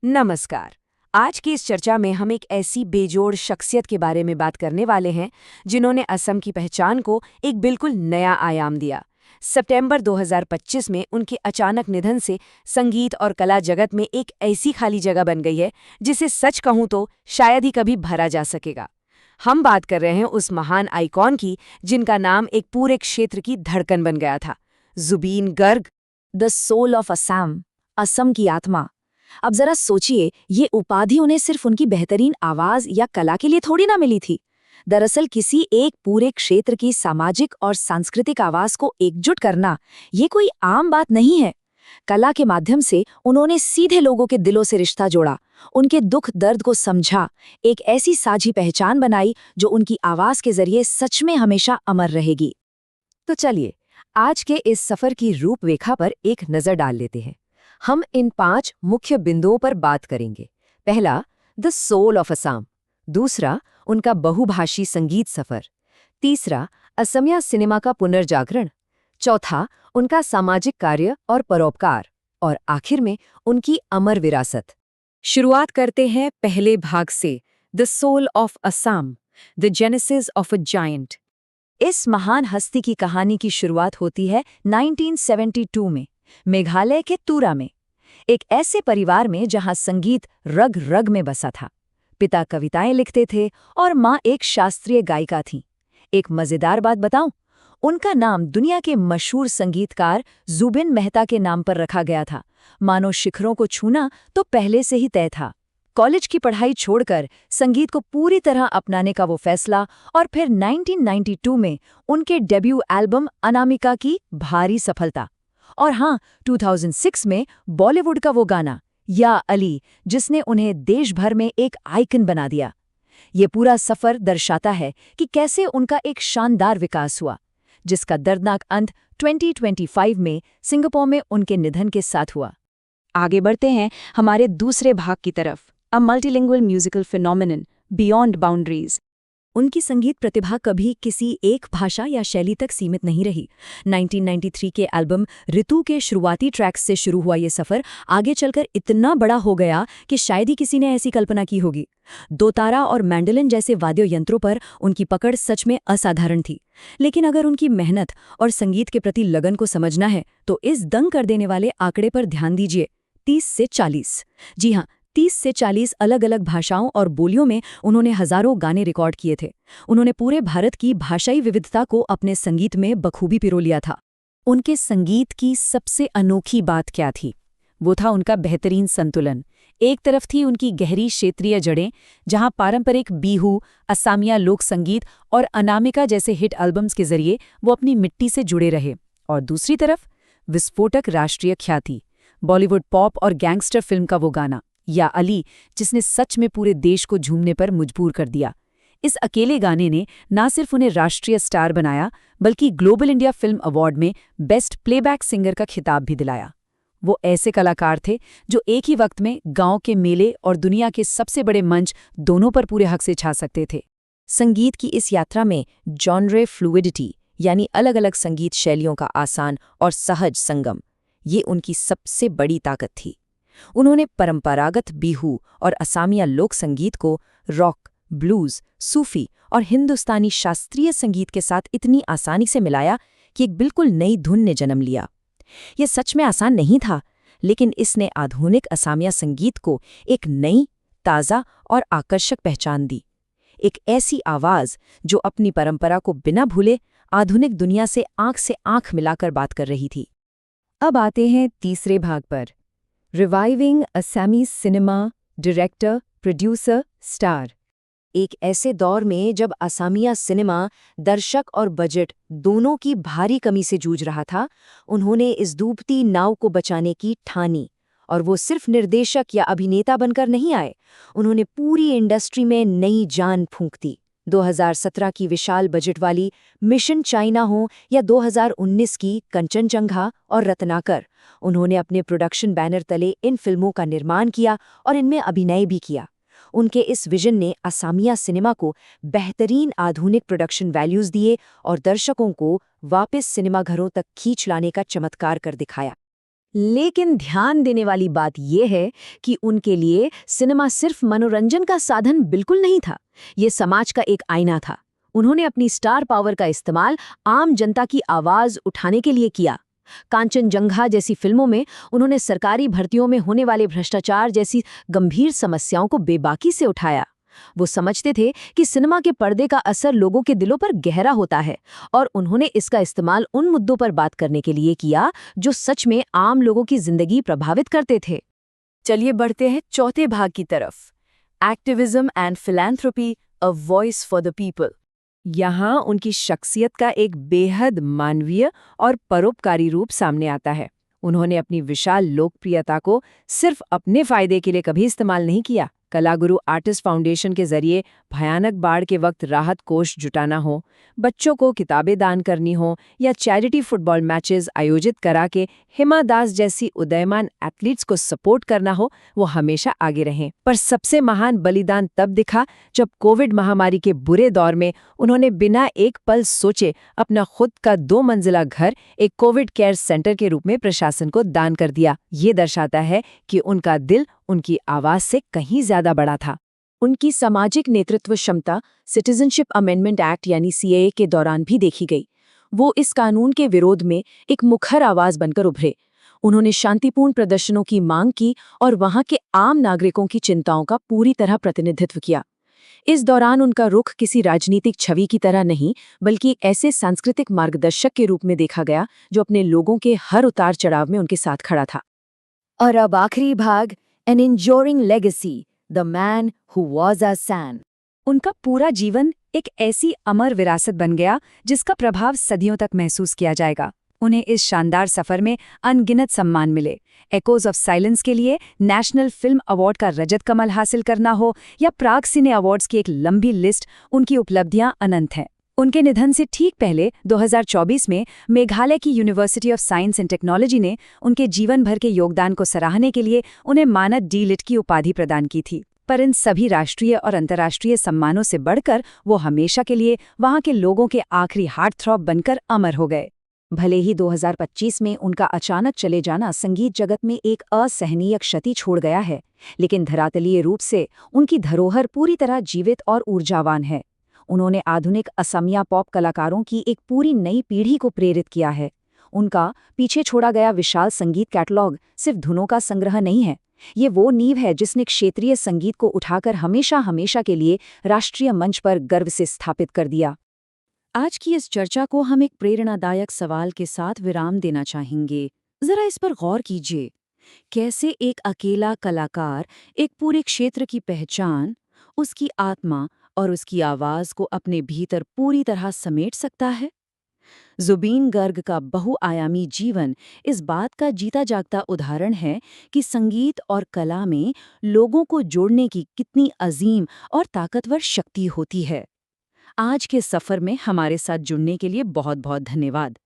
नमस्कार। आज की इस चर्चा में हम एक ऐसी बेजोड़ शख्सियत के बारे में बात करने वाले हैं जिन्होंने असम की पहचान को एक बिल्कुल नया आयाम दिया। सितंबर 2025 में उनके अचानक निधन से संगीत और कला जगत में एक ऐसी खाली जगह बन गई है जिसे सच कहूं तो शायद ही कभी भरा जा सकेगा। हम बात कर रहे हैं उस महान आइकॉन की जिनका नाम एक पूरे क्षेत्र की धड़कन बन गया था, Zubeen Garg. The soul of Assam, Assam की आत्मा। अब जरा सोचिए, ये उपाधि उन्हें सिर्फ उनकी बेहतरीन आवाज या कला के लिए थोड़ी ना मिली थी। दरअसल किसी एक पूरे क्षेत्र की सामाजिक और सांस्कृतिक आवाज को एकजुट करना, ये कोई आम बात नहीं है। कला के माध्यम से उन्होंने सीधे लोगों के दिलों से रिश्ता जोड़ा, उनके दुख दर्द को समझा, एक ऐसी साझी पहचान बनाई जो उनकी आवाज के जरिए सच में हमेशा अमर रहेगी। तो चलिए, आज के इस सफर की रूपरेखा पर एक नजर डाल लेते हैं। हम इन 5 मुख्य बिंदुओं पर बात करेंगे। पहला, द सोल ऑफ असम। दूसरा, उनका बहुभाषी संगीत सफर। तीसरा, असमिया सिनेमा का पुनर्जागरण। चौथा, उनका सामाजिक कार्य और परोपकार। और आखिर में उनकी अमर विरासत। शुरुआत करते हैं पहले भाग से, the soul of Assam, the genesis of a giant. इस महान हस्ती की कहानी की शुरुआत होती है 1972 में, मेघालय के तुरा में, एक ऐसे परिवार में जहां संगीत रग रग में बसा था। पिता कविताएं लिखते थे और माँ एक शास्त्रीय गायिका थीं। एक मजेदार बात बताऊं, उनका नाम दुनिया के मशहूर संगीतकार जुबिन मेहता के नाम पर रखा गया था। मानो शिखरों को छूना तो पहले से ही तय था। कॉलेज की पढ़ाई छोड़कर संगीत को पूरी तरह अपनाने का वो फैसला, और फिर 1992 में उनके डेब्यू एल्बम अनामिका की भारी सफलता। और हाँ, 2006 में बॉलीवुड का वो गाना या अली, जिसने उन्हें देश भर में एक आइकन बना दिया। ये पूरा सफर दर्शाता है कि कैसे उनका एक शानदार विकास हुआ, जिसका दर्दनाक अंत 2025 में सिंगापुर में उनके निधन के साथ हुआ। आगे बढ़ते हैं हमारे दूसरे भाग की तरफ, a multilingual musical phenomenon beyond boundaries. उनकी संगीत प्रतिभा कभी किसी एक भाषा या शैली तक सीमित नहीं रही। 1993 के एल्बम ऋतु के शुरुआती ट्रैक्स से शुरू हुआ ये सफ़र आगे चलकर इतना बड़ा हो गया कि शायद ही किसी ने ऐसी कल्पना की होगी। दोतारा और मैंडोलिन जैसे वाद्य यंत्रों पर उनकी पकड़ सच में असाधारण थी। लेकिन अगर उनकी मेहनत और संगीत के प्रति लगन को समझना है तो इस दंग कर देने वाले आंकड़े पर ध्यान दीजिए, 30 से 40। जी हाँ, 30 से 40 अलग अलग भाषाओं और बोलियों में उन्होंने हजारों गाने रिकॉर्ड किए थे। उन्होंने पूरे भारत की भाषाई विविधता को अपने संगीत में बखूबी पिरो लिया था। उनके संगीत की सबसे अनोखी बात क्या थी? वो था उनका बेहतरीन संतुलन। एक तरफ थी उनकी गहरी क्षेत्रीय जड़ें, जहां पारंपरिक बिहू, असमिया लोक संगीत और अनामिका जैसे हिट एल्बम्स के जरिए वो अपनी मिट्टी से जुड़े रहे। और दूसरी तरफ विस्फोटक राष्ट्रीय ख्याति, बॉलीवुड पॉप और गैंगस्टर फिल्म का वो गाना या अली, जिसने सच में पूरे देश को झूमने पर मजबूर कर दिया। इस अकेले गाने ने न सिर्फ उन्हें राष्ट्रीय स्टार बनाया, बल्कि ग्लोबल इंडिया फिल्म अवार्ड में बेस्ट प्लेबैक सिंगर का खिताब भी दिलाया। वो ऐसे कलाकार थे जो एक ही वक्त में गांव के मेले और दुनिया के सबसे बड़े मंच दोनों पर पूरे हक से छा सकते थे। संगीत की इस यात्रा में जॉनरे फ्लूइडिटी, यानी अलग अलग संगीत शैलियों का आसान और सहज संगम, ये उनकी सबसे बड़ी ताकत थी। उन्होंने परंपरागत बिहू और असमिया लोक संगीत को रॉक, ब्लूज, सूफी और हिंदुस्तानी शास्त्रीय संगीत के साथ इतनी आसानी से मिलाया कि एक बिल्कुल नई धुन ने जन्म लिया। यह सच में आसान नहीं था, लेकिन इसने आधुनिक असमिया संगीत को एक नई, ताज़ा और आकर्षक पहचान दी। एक ऐसी आवाज़ जो अपनी परंपरा को बिना भूले आधुनिक दुनिया से आंख मिलाकर बात कर रही थी। अब आते हैं तीसरे भाग पर, रिवाइविंग असमी सिनेमा, डायरेक्टर, प्रोड्यूसर, स्टार। एक ऐसे दौर में जब असमिया सिनेमा दर्शक और बजट दोनों की भारी कमी से जूझ रहा था, उन्होंने इस डूबती नाव को बचाने की ठानी। और वो सिर्फ निर्देशक या अभिनेता बनकर नहीं आए, उन्होंने पूरी इंडस्ट्री में नई जान फूंक दी। 2017 की विशाल बजट वाली मिशन चाइना हो या 2019 की कंचनजंघा और रत्नाकर, उन्होंने अपने प्रोडक्शन बैनर तले इन फिल्मों का निर्माण किया और इनमें अभिनय भी किया। उनके इस विजन ने असमिया सिनेमा को बेहतरीन आधुनिक प्रोडक्शन वैल्यूज दिए और दर्शकों को वापस सिनेमाघरों तक खींच लाने का चमत्कार कर दिखाया। लेकिन ध्यान देने वाली बात यह है कि उनके लिए सिनेमा सिर्फ मनोरंजन का साधन बिल्कुल नहीं था, ये समाज का एक आईना था। उन्होंने अपनी स्टार पावर का इस्तेमाल आम जनता की आवाज उठाने के लिए किया। कांचनजंघा जैसी फिल्मों में उन्होंने सरकारी भर्तियों में होने वाले भ्रष्टाचार जैसी गंभीर समस्याओं को बेबाकी से उठाया। वो समझते थे कि सिनेमा के पर्दे का असर लोगों के दिलों पर गहरा होता है, और उन्होंने इसका इस्तेमाल उन मुद्दों पर बात करने के लिए किया जो सच में आम लोगों की जिंदगी प्रभावित करते थे। चलिए बढ़ते हैं चौथे भाग की तरफ, activism and philanthropy, a voice for the people. यहाँ उनकी शख्सियत का एक बेहद मानवीय और परोपकारी रूप सामने आता है। उन्होंने अपनी विशाल लोकप्रियता को सिर्फ अपने फायदे के लिए कभी इस्तेमाल नहीं किया। कलागुरु आर्टिस्ट फाउंडेशन के जरिए भयानक बाढ़ के वक्त राहत कोष जुटाना हो, बच्चों को किताबें दान करनी हो या चैरिटी फुटबॉल मैचेस आयोजित करा के हिमा दास जैसी उदयमान एथलीट्स को सपोर्ट करना हो, वो हमेशा आगे रहे। पर सबसे महान बलिदान तब दिखा जब कोविड महामारी के बुरे दौर में उन्होंने बिना एक पल सोचे अपना खुद का 2 मंजिला घर एक कोविड केयर सेंटर के रूप में प्रशासन को दान कर दिया। ये दर्शाता है कि उनका दिल उनकी आवाज से कहीं ज्यादा बड़ा था। उनकी सामाजिक नेतृत्व क्षमता सिटीजनशिप अमेंडमेंट एक्ट यानी सीएए के दौरान भी देखी गई। वो इस कानून के विरोध में एक मुखर आवाज बनकर उभरे। उन्होंने शांतिपूर्ण प्रदर्शनों की मांग की और वहां के आम नागरिकों की चिंताओं का पूरी तरह प्रतिनिधित्व किया। इस दौरान उनका रुख किसी राजनीतिक छवि की तरह नहीं, बल्कि एक ऐसे सांस्कृतिक मार्गदर्शक के रूप में देखा गया जो अपने लोगों के हर उतार चढ़ाव में उनके साथ खड़ा था। और अब आखिरी भाग, N enduring legacy, the man who was a San। उनका पूरा जीवन एक ऐसी अमर विरासत बन गया जिसका प्रभाव सदियों तक महसूस किया जाएगा। उन्हें इस शानदार सफर में अनगिनत सम्मान मिले। एकोज ऑफ साइलेंस के लिए नेशनल फिल्म अवार्ड का रजत कमल हासिल करना हो या प्राग सिने अवार्ड्स की एक लंबी लिस्ट, उनकी उपलब्धियां अनंत हैं। उनके निधन से ठीक पहले 2024 में मेघालय की university of science and technology ने उनके जीवन भर के योगदान को सराहने के लिए उन्हें मानद डी.लिट की उपाधि प्रदान की थी। पर इन सभी राष्ट्रीय और अंतर्राष्ट्रीय सम्मानों से बढ़कर वो हमेशा के लिए वहां के लोगों के आखिरी हार्ट थ्रॉब बनकर अमर हो गए। भले ही 2025 में उनका अचानक चले जाना संगीत जगत में एक असहनीय क्षति छोड़ गया है, लेकिन धरातलीय रूप से उनकी धरोहर पूरी तरह जीवित और ऊर्जावान है। उन्होंने आधुनिक असमिया पॉप कलाकारों की एक पूरी नई पीढ़ी को प्रेरित किया है। उनका पीछे छोड़ा गया विशाल संगीत कैटलॉग सिर्फ धुनों का संग्रह नहीं है, ये वो नींव है जिसने क्षेत्रीय संगीत को उठाकर हमेशा हमेशा के लिए राष्ट्रीय मंच पर गर्व से स्थापित कर दिया। आज की इस चर्चा को हम एक प्रेरणादायक सवाल के साथ विराम देना चाहेंगे। जरा इस पर गौर कीजिए, कैसे एक अकेला कलाकार एक पूरे क्षेत्र की पहचान, उसकी आत्मा और उसकी आवाज को अपने भीतर पूरी तरह समेट सकता है। ज़ुबीन गर्ग का बहुआयामी जीवन इस बात का जीता जागता उदाहरण है कि संगीत और कला में लोगों को जोड़ने की कितनी अजीम और ताकतवर शक्ति होती है। आज के सफर में हमारे साथ जुड़ने के लिए बहुत बहुत धन्यवाद।